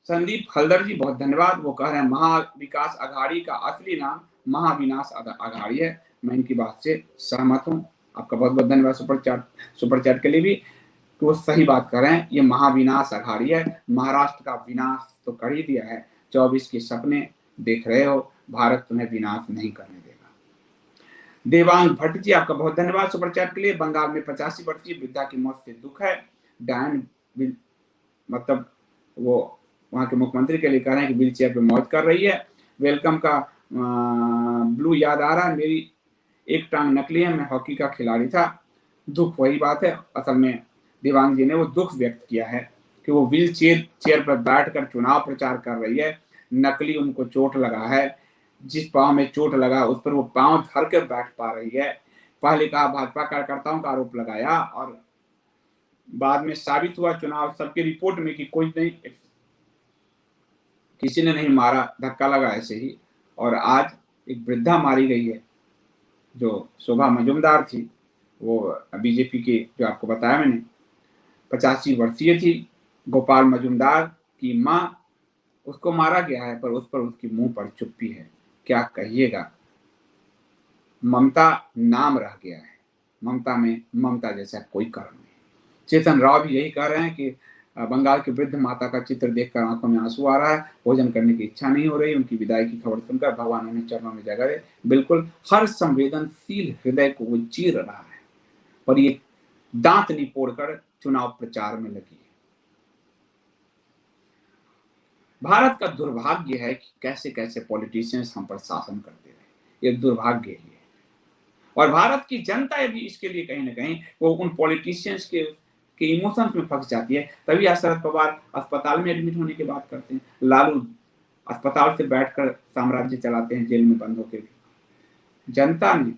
संदीप हल्दर जी बहुत धन्यवाद। वो कह रहे हैं महाविकास अघाड़ी का असली नाम महाविनाश अघाड़ी है। मैं इनकी बात से सहमत हूँ। आपका बहुत बहुत धन्यवाद सुपर चैट के लिए भी, कि वो सही बात कर रहे हैं। ये महाविनाश अघाड़ी है। महाराष्ट्र का विनाश तो कर ही दिया है। 24 के सपने देख रहे हो, भारत तुम्हें विनाश नहीं करने देगा। देवांग भट्ट जी आपका बहुत धन्यवाद सुपर चैट के लिए। बंगाल में 85 वर्षीय वृद्धा की मौत से दुख है। डायन मतलब वो वहां के मुख्यमंत्री के लिए कह रहे हैं कि व्हील चेयर पे मौज कर रही है। वेलकम का ब्लू याद आ रहा है, मेरी एक टांग नकली है, मैं हॉकी का खिलाड़ी था। दुख वही बात है। असल में देवांग जी ने वो दुख व्यक्त किया है कि वो व्हील चेयर पर बैठकर चुनाव प्रचार कर रही है। नकली उनको चोट लगा है। जिस पांव में चोट लगा उस पर वो पांव धर कर बैठ पा रही है। पहले कहा भाजपा कार्यकर्ताओं का आरोप लगाया और बाद में साबित हुआ चुनाव सबकी रिपोर्ट में कि कोई नहीं, किसी ने नहीं मारा, धक्का लगा ऐसे ही। और आज एक वृद्धा मारी गई है जो शोभा मजुमदार थी, वो बीजेपी की, जो आपको बताया मैंने, 85 वर्षीय थी। गोपाल मजुमदार की माँ, उसको मारा गया है, पर उस पर उसकी मुंह पर चुप्पी है। क्या कहिएगा, ममता नाम रह गया है। ममता में ममता जैसा कोई कारण नहीं। चेतन राव भी यही कह रहे हैं कि बंगाल की वृद्ध माता का चित्र देखकर आंखों में आंसू आ रहा है। भोजन करने की इच्छा नहीं हो रही। उनकी विदाई की खबर सुनकर भगवान उन्हें चरणों में जगह दे। बिल्कुल हर संवेदनशील हृदय को वो चीर रहा है, पर ये दांत निपोड़ कर चुनाव प्रचार में लगी है। भारत का दुर्भाग्य है कि कैसे कैसे पॉलिटिशियंस हम पर शासन करते रहे। ये दुर्भाग्य है। और भारत की जनता भी इसके लिए कहीं ना कहीं वो उन पॉलिटिशियंस के इमोशंस में फंस जाती है। तभी आज शरद पवार अस्पताल में एडमिट होने की बात करते हैं। लालू अस्पताल से बैठकर साम्राज्य चलाते हैं, जेल में बंद होकर भी। जनता ने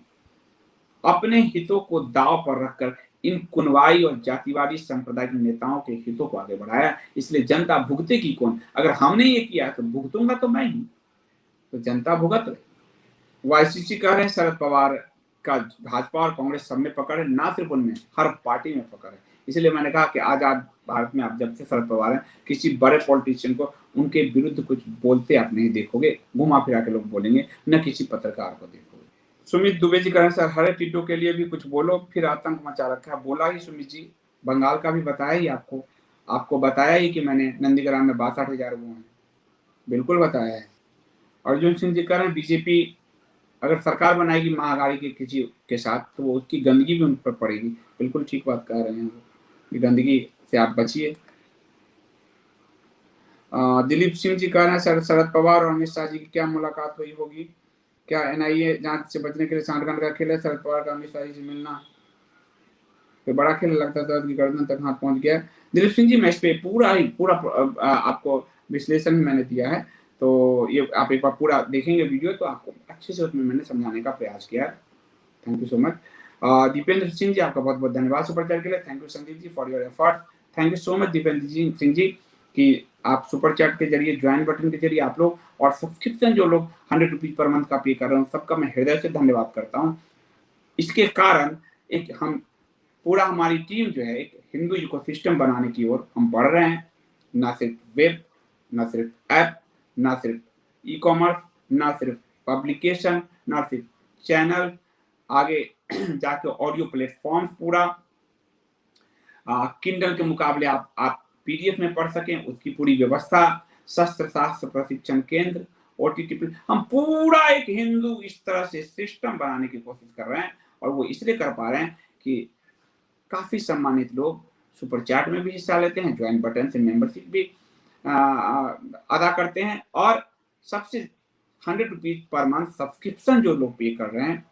अपने हितों को दांव पर रखकर इन कुनवाई और जातिवादी संप्रदाय के नेताओं के हितों को आगे बढ़ाया। इसलिए जनता भुगतेगी कौन? अगर हमने ये किया तो भुगतूंगा तो मैं ही, तो जनता भुगत रही। वाईसीसी कह रहे हैं शरद पवार का भाजपा और कांग्रेस सब में पकड़ है, ना सिर्फ उनमें, हर पार्टी में पकड़ है। इसलिए मैंने कहा कि आजाद भारत में आप जब से शरद पवार हैं, किसी बड़े पॉलिटिशियन को उनके विरुद्ध कुछ बोलते आप नहीं देखोगे। घुमा फिरा के लोग बोलेंगे, न किसी पत्रकार को देखोगे। सुमित दुबे जी कह रहे हैं सर हरे टिड्डों के लिए भी कुछ बोलो, फिर आतंक मचा रखा है। बोला ही सुमित जी, बंगाल का भी बताया ही आपको बताया ही कि मैंने नंदीग्राम में 62,000 वो हैं, बिल्कुल बताया है। अर्जुन सिंह जी कह रहे हैं बीजेपी अगर सरकार बनाएगी महागाड़ी के किसी के साथ तो वो उसकी गंदगी भी उन पर पड़ेगी। बिल्कुल ठीक बात कह रहे हैं वो, कि गंदगी से आप बचिए। दिलीप सिंह जी कह रहे हैं शरद पवार और अमित शाह जी की क्या मुलाकात हुई होगी? क्या एनआईए जांच से बचने के लिए सांठगांठ का खेल है? शरद पवार का अमित शाह जी से मिलना तो बड़ा खेल लगता था कि गर्दन तक हाथ पहुंच गया। दिलीप सिंह जी मैं इस पे पूरा आपको विश्लेषण मैंने दिया है, तो ये आप एक बार पूरा देखेंगे वीडियो तो आपको अच्छे से उसमें मैंने समझाने का प्रयास किया है। Thank you so much. Dipendra Singh ji आपका बहुत बहुत धन्यवाद सुपर चैट के लिए। Thank you Sandeep ji for your effort. Thank you so much Dipendra Singh ji कि आप सुपर चैट के जरिए, ज्वाइन बटन के जरिए आप लोग, और सब्सक्रिप्शन जो लोग 100 रुपीज पर मंथ का पे कर रहे हैं, सबका मैं हृदय से धन्यवाद करता हूँ। इसके कारण एक हम पूरा हमारी टीम जो है एक हिंदू इकोसिस्टम बनाने की ओर हम बढ़ रहे हैं। ना सिर्फ वेब, ना सिर्फ ऐप, ना सिर्फ ई कॉमर्स, ना सिर्फ पब्लिकेशन, ना सिर्फ चैनल, आगे जाके ऑडियो प्लेटफॉर्म पूरा किंडल के मुकाबले आप पीडीएफ में पढ़ सकें, उसकी पूरी व्यवस्था, शस्त्र शास्त्र प्रशिक्षण केंद्र, ओटीटी, हम पूरा एक हिंदू इस तरह से सिस्टम बनाने की कोशिश कर रहे हैं। और वो इसलिए कर पा रहे हैं कि काफी सम्मानित लोग सुपर चैट में भी हिस्सा लेते हैं, ज्वाइन बटन से मेंबरशिप भी अदा करते हैं, और सबसे 100 रुपीज पर मंथ सब्सक्रिप्शन जो लोग पे कर रहे हैं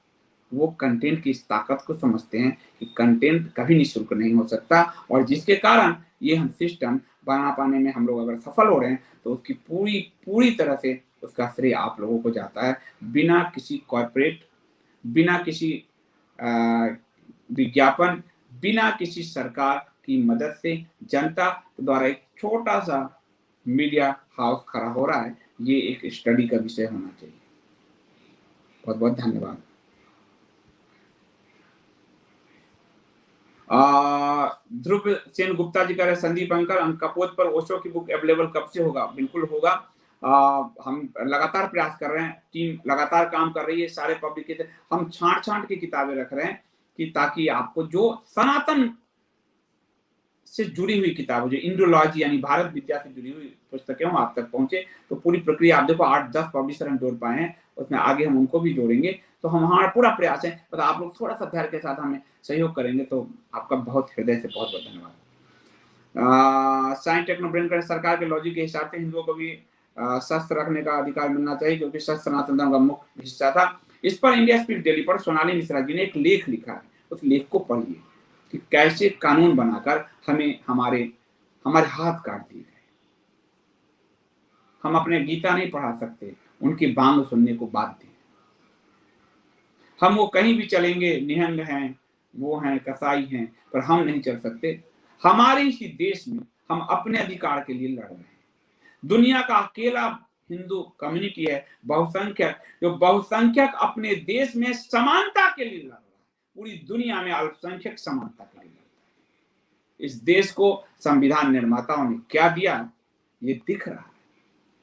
वो कंटेंट की इस ताकत को समझते हैं कि कंटेंट कभी निःशुल्क नहीं हो सकता। और जिसके कारण ये हम सिस्टम बना पाने में हम लोग अगर सफल हो रहे हैं तो उसकी पूरी पूरी तरह से उसका श्रेय आप लोगों को जाता है। बिना किसी कॉर्पोरेट, बिना किसी विज्ञापन, बिना किसी सरकार की मदद से जनता द्वारा एक छोटा सा मीडिया हाउस खड़ा हो रहा है। ये एक स्टडी का विषय होना चाहिए। बहुत बहुत धन्यवाद। ध्रुव सेन गुप्ता जी कह रहे हैं संदीप अंकल कपोत पर ओशो की बुक अवेलेबल कब से होगा? बिल्कुल होगा। हम लगातार प्रयास कर रहे हैं, टीम लगातार काम कर रही है, सारे पब्लिकेशन हम छांट के किताबें रख रहे हैं कि ताकि आपको जो सनातन से जुड़ी हुई किताबें, जो इंडोलॉजी यानी भारत विद्या से जुड़ी हुई पुस्तकें हो आप तक पहुंचे। तो पूरी प्रक्रिया आप देखो 8-10 पब्लिशर हम जोड़ पाए हैं, उसमें आगे हम उनको भी जोड़ेंगे। तो हम हमारा पूरा प्रयास है, पर आप लोग थोड़ा सा धैर्य के साथ हमें सहयोग करेंगे तो आपका बहुत हृदय से बहुत बहुत धन्यवाद। साइंस टेक्नो ब्रेन कर सरकार के लॉजिक के हिसाब से हिंदुओं को भी शस्त्र रखने का अधिकार मिलना चाहिए क्योंकि शस्त्र सनातन धर्म का मुख्य हिस्सा था। इस पर इंडिया स्पीक डेली पर सोनाली मिश्रा जी ने एक लेख लिखा है, उस लेख को पढ़िए कि कैसे कानून बनाकर हमें हमारे हाथ काट दिए गए। हम अपने गीता नहीं पढ़ा सकते, उनकी बांग सुनने को बाध्य हैं। हम वो कहीं भी चलेंगे, निहंग हैं, वो हैं, कसाई हैं, पर हम नहीं चल सकते। हमारे ही देश में हम अपने अधिकार के लिए लड़ रहे हैं। दुनिया का अकेला हिंदू कम्युनिटी है बहुसंख्यक, जो बहुसंख्यक अपने देश में समानता के लिए लड़ रहा है। पूरी दुनिया में अल्पसंख्यक समानता के लिए लड़ रहा है। इस देश को संविधान निर्माताओं ने क्या दिया ये दिख रहा है।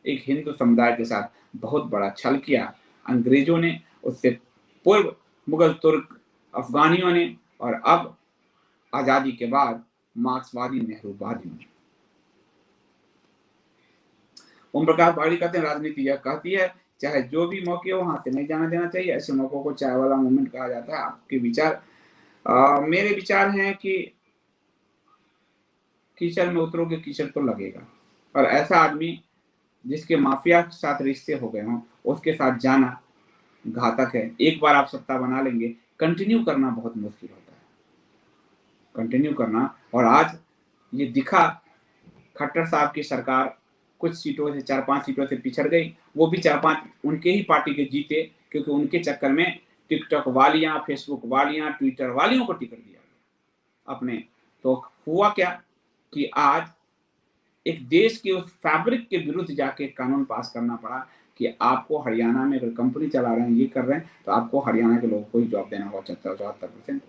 एक हिंदू समुदाय के साथ बहुत बड़ा छल किया अंग्रेजों ने, उससे पूर्व मुगल, तुर्क, अफगानियों ने, और अब आजादी के बाद मार्क्सवादी, नेहरूवादियों ने। ओम प्रकाश बागड़ी कहते हैं राजनीति यह कहती है चाहे जो भी मौके हो वहां से नहीं जाना देना चाहिए। ऐसे मौकों को चाय वाला मूवमेंट कहा जाता है। आपके विचार? मेरे विचार हैं कि कीचड़ में उतरोगे कीचड़ तो लगेगा, और ऐसा आदमी जिसके माफिया के साथ रिश्ते हो गए हों उसके साथ जाना घातक है। एक बार आप सत्ता बना लेंगे, कंटिन्यू करना बहुत मुश्किल होता है, कंटिन्यू करना। और आज ये दिखा, खट्टर साहब की सरकार कुछ सीटों से, 4-5 सीटों से पिछड़ गई। वो भी 4-5 उनके ही पार्टी के जीते क्योंकि उनके चक्कर में टिकटॉक वालियां, फेसबुक वालियां, ट्विटर वालियों को टिकट दिया गया अपने। तो हुआ क्या कि आज एक देश के उस फैब्रिक के विरुद्ध जाके कानून पास करना पड़ा कि आपको हरियाणा में अगर कंपनी चला रहे हैं, ये कर रहे हैं, तो आपको हरियाणा के लोगों को ही जॉब देना होगा 74%।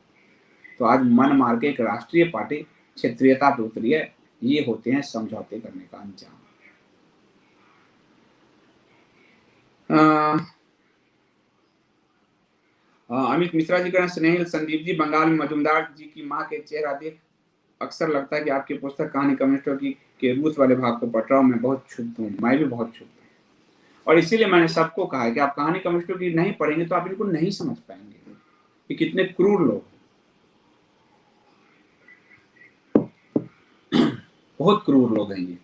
तो आज मन मार के एक राष्ट्रीय पार्टी क्षेत्रीयता पे उतरी है। ये होते हैं समझौते करने का अंजाम। अमित मिश्रा जी का स्नेहिल संदीप जी, बंगाल में मजुमदार जी की माँ के चेहरा देख अक्सर लगता है कि आपकी पुस्तक कहानी कम्युनिस्टों की के रूस वाले भाग को पढ़ रहा हूँ। मैं बहुत क्षुब्ध हूँ, मैं भी बहुत क्षुब्ध हूँ, और इसीलिए मैंने सबको कहा है कि आप कहानी कम्युनिस्टों की नहीं पढ़ेंगे तो आप इनको नहीं समझ पाएंगे कि कितने क्रूर लोग, बहुत क्रूर लोग हैं ये।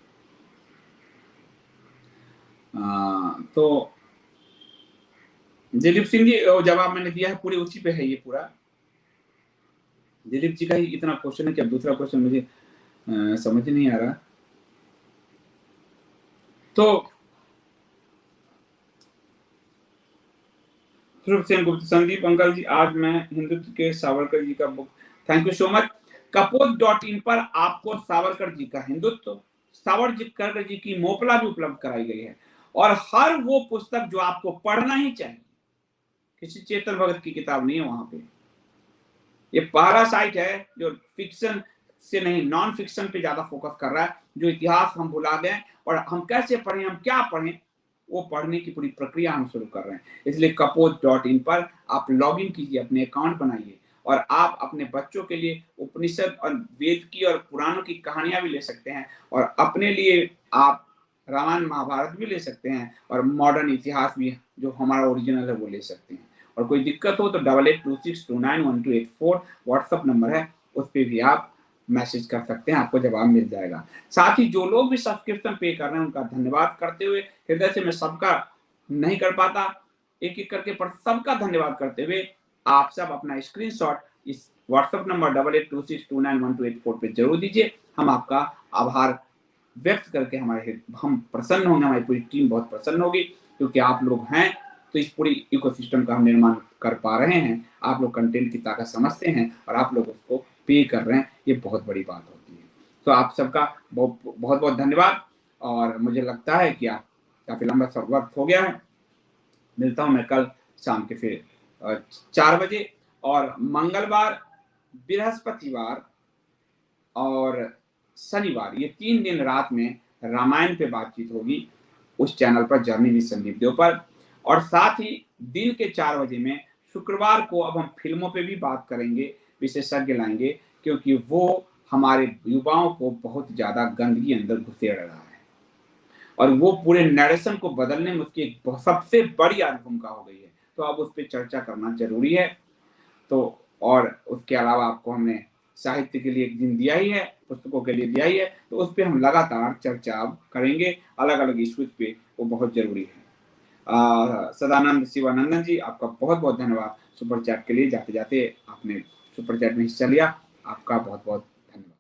तो दिलीप सिंह जी, जवाब मैंने दिया है, पूरे उसी पे है ये पूरा। दिलीप जी का ही इतना क्वेश्चन है कि अब दूसरा क्वेश्चन मुझे समझ नहीं आ रहा। तो संदीप अंकल जी, आज मैं हिंदुत्व के सावरकर जी का book, thank you so much. कपोत.in पर आपको सावरकर जी का हिंदुत्व, सावरकर जी की मोपला भी उपलब्ध कराई गई है, और हर वो पुस्तक जो आपको पढ़ना ही चाहिए। किसी चेतन भगत की किताब नहीं है वहां पे। ये पहला साइट है जो फिक्शन से नहीं, नॉन फिक्शन पे ज्यादा फोकस कर रहा है। जो इतिहास हम भुला गए और हम कैसे पढ़ें, हम क्या पढ़ें, वो पढ़ने की पूरी प्रक्रिया हम शुरू कर रहे हैं। इसलिए कपोत.in पर आप लॉग इन कीजिए, अपने अकाउंट बनाइए, और आप अपने बच्चों के लिए उपनिषद और वेद की और पुराणों की कहानियां भी ले सकते हैं, और अपने लिए आप रामायण महाभारत भी ले सकते हैं, और मॉडर्न इतिहास भी जो हमारा ओरिजिनल है वो ले सकते हैं। और कोई दिक्कत हो तो 8826291284 व्हाट्सएप नंबर है, उस पर भी आप मैसेज कर सकते हैं, आपको जवाब मिल जाएगा। साथ ही जो लोग भी सब्सक्रिप्शन पे कर रहे हैं उनका धन्यवाद करते हुए, हृदय से मैं सबका नहीं कर पाता एक एक करके, पर सबका धन्यवाद करते हुए आप सब अपना स्क्रीनशॉट इस व्हाट्सएप नंबर 8826291284 पे जरूर दीजिए। हम आपका आभार व्यक्त करके हम प्रसन्न होंगे, हमारी पूरी टीम बहुत प्रसन्न होगी, क्योंकि आप लोग हैं तो इस पूरी इकोसिस्टम का हम निर्माण कर पा रहे हैं। आप लोग कंटेंट की ताकत समझते हैं और आप लोग उसको पे कर रहे हैं, ये बहुत बड़ी बात होती है। तो आप सबका बहुत बहुत धन्यवाद, और मुझे लगता है कि आप काफी लंबा वक्त हो गया है। मिलता हूं मैं कल शाम के फिर 4 बजे, और मंगलवार, बृहस्पतिवार और शनिवार, ये 3 दिन रात में रामायण पे बातचीत होगी उस चैनल पर, जर्नी विद संदीप देव पर। और साथ ही दिन के 4 बजे में शुक्रवार को अब हम फिल्मों पे भी बात करेंगे, विशेषज्ञ लाएंगे, क्योंकि वो हमारे युवाओं को बहुत ज़्यादा गंदगी अंदर घुसेड़ रहा है और वो पूरे नरेशन को बदलने में उसकी एक सबसे बड़ी आज भूमिका हो गई है। तो अब उस पर चर्चा करना जरूरी है। तो और उसके अलावा आपको हमने साहित्य के लिए एक दिन दिया ही है, पुस्तकों के लिए दिया ही है, तो उस पर हम लगातार चर्चा अब करेंगे, अलग अलग इश्यूज पे, वो बहुत जरूरी है। सदानंद शिवानंदन जी, आपका बहुत बहुत धन्यवाद सुपर चैट के लिए। जाते जाते आपने सुपर चैट में हिस्सा लिया, आपका बहुत बहुत